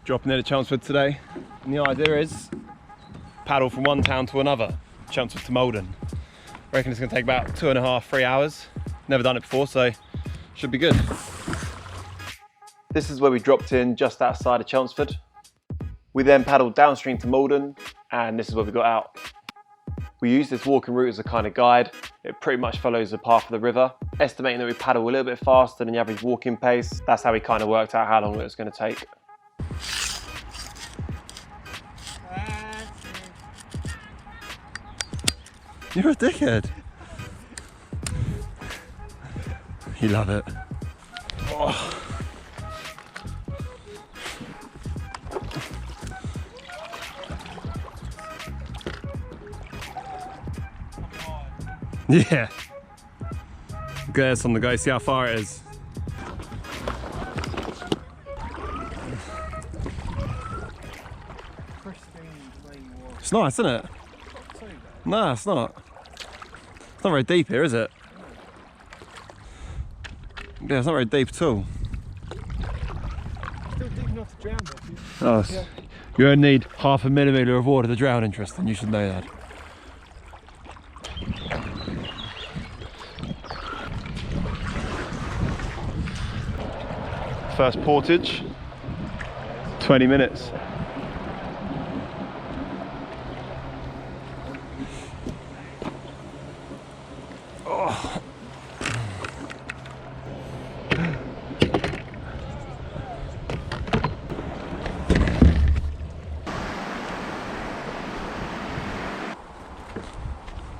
Dropping in at Chelmsford today, and the idea is paddle from one town to another, Chelmsford to Maldon. I reckon it's going to take about 2.5 to 3 hours. Never done it before, so should be good. This is where we dropped in just outside of Chelmsford. We then paddled downstream to Maldon, and this is where we got out. We used this walking route as a kind of guide. It pretty much follows the path of the river. Estimating that we paddle a little bit faster than the average walking pace, that's how we kind of worked out how long it was going to take. You're a dickhead. You love it. Oh. Yeah. Get this on the go, see how far it is. It's nice, isn't it? No, it's not. It's not very deep here, is it? Yeah, it's not very deep at all. Still deep enough to drown there. Oh, yeah. You only need 0.5 millimetre of water to drown in, Tristan. You should know that. First portage, 20 minutes. Oh.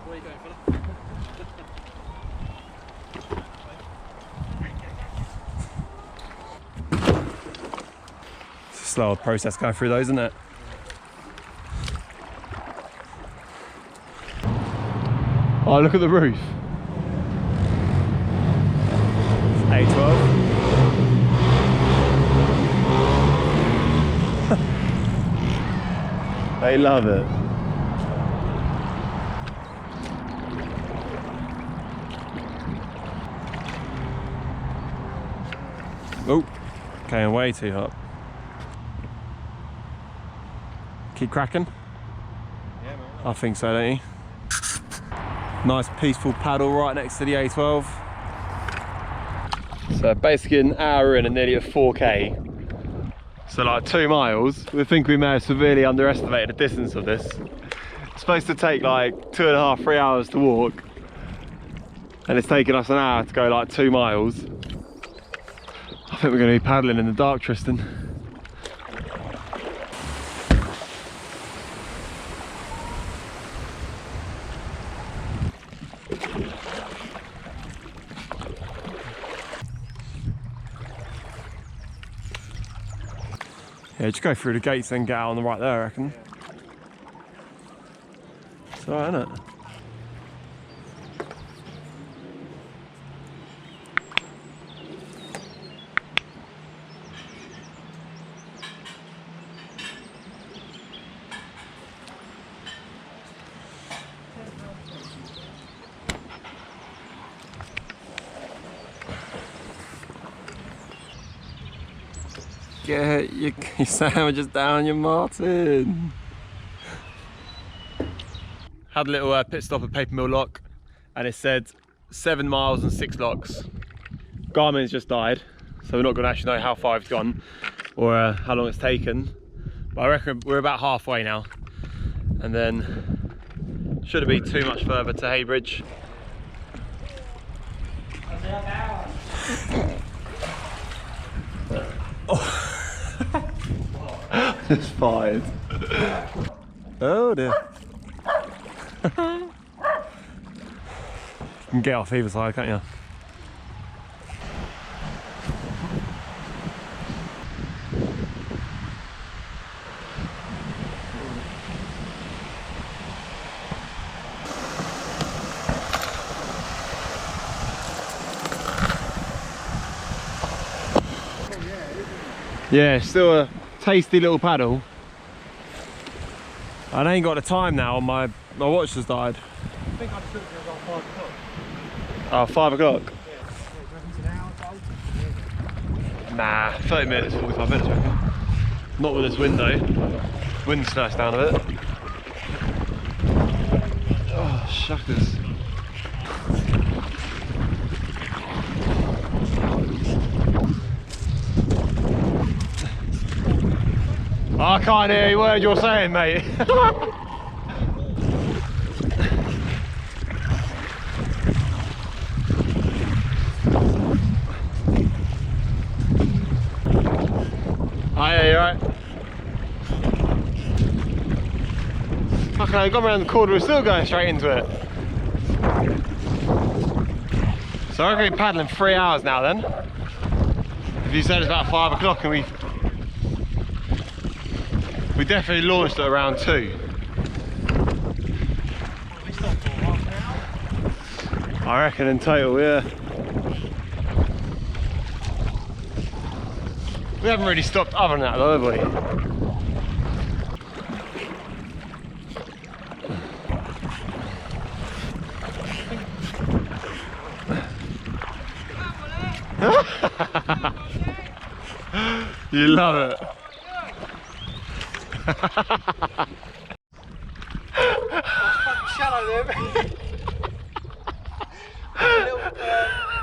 Where are you going, fella? It's a slower process going through those, isn't it? Oh, look at the roof. A12. They love it. Oh, going way too hot. Keep cracking? Yeah, man. I think so, don't you? Nice peaceful paddle right next to the A12. So basically an hour in and nearly a 4K. So like 2 miles. We think we may have severely underestimated the distance of this. It's supposed to take like 2.5 to 3 hours to walk. And it's taken us an hour to go like 2 miles. I think we're going to be paddling in the dark, Tristan. Yeah, just go through the gates and get out on the right there, I reckon. It's alright, isn't it? Get your sandwiches down, you Martin. Had a little pit stop at Paper Mill Lock, and it said 7 miles and 6 locks. Garmin's just died, so we're not going to actually know how far it's gone or how long it's taken. But I reckon we're about halfway now, and then shouldn't be too much further to Haybridge. Oh. It's fired. Oh dear. You can get off either side, can't you? Yeah, still a tasty little paddle. I ain't got the time now on my watch has died. I think I took it about 5 o'clock. Oh, 5 o'clock? Yeah. Nah, 30 minutes, 45 minutes, I reckon. Not with this window. Wind slashed down a bit. Oh, shuckers. I can't hear a word you're saying, mate. Oh yeah, you're right. Fucking hell, gone around the corner, we're still going straight into it. So I'm going to be paddling 3 hours now then. If you said it's about 5 o'clock and we definitely launched at around 2. I reckon in total, yeah. We haven't really stopped other than that though, have we? You love it. Shallow there.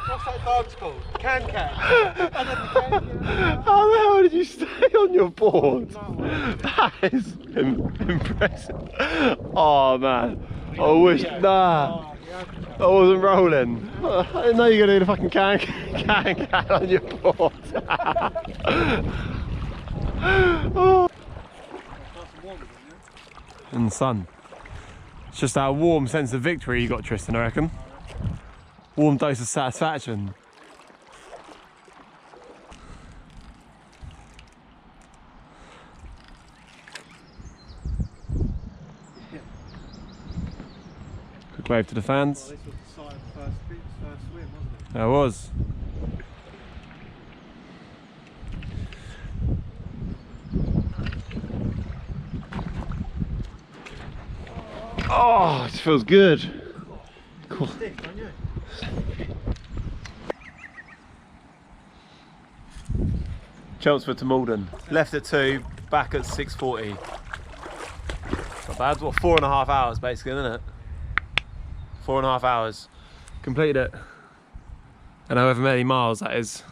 What's that dog's called? Can. How the hell did you stay on your board? That is impressive. Oh man, I wish, nah, I wasn't rolling. I didn't know you were going to do the fucking can on your board. Oh. In the sun. It's just that warm sense of victory you got, Tristan, I reckon. Warm dose of satisfaction. Quick wave to the fans. Well, this was the site of the first swim, wasn't it? There was. Oh, it feels good. Cool. Stick, don't you? Chelmsford to Maldon. Left at 2, back at 6:40. Not bad. What, 4.5 hours basically, isn't it? 4.5 hours. Completed it. And however many miles that is.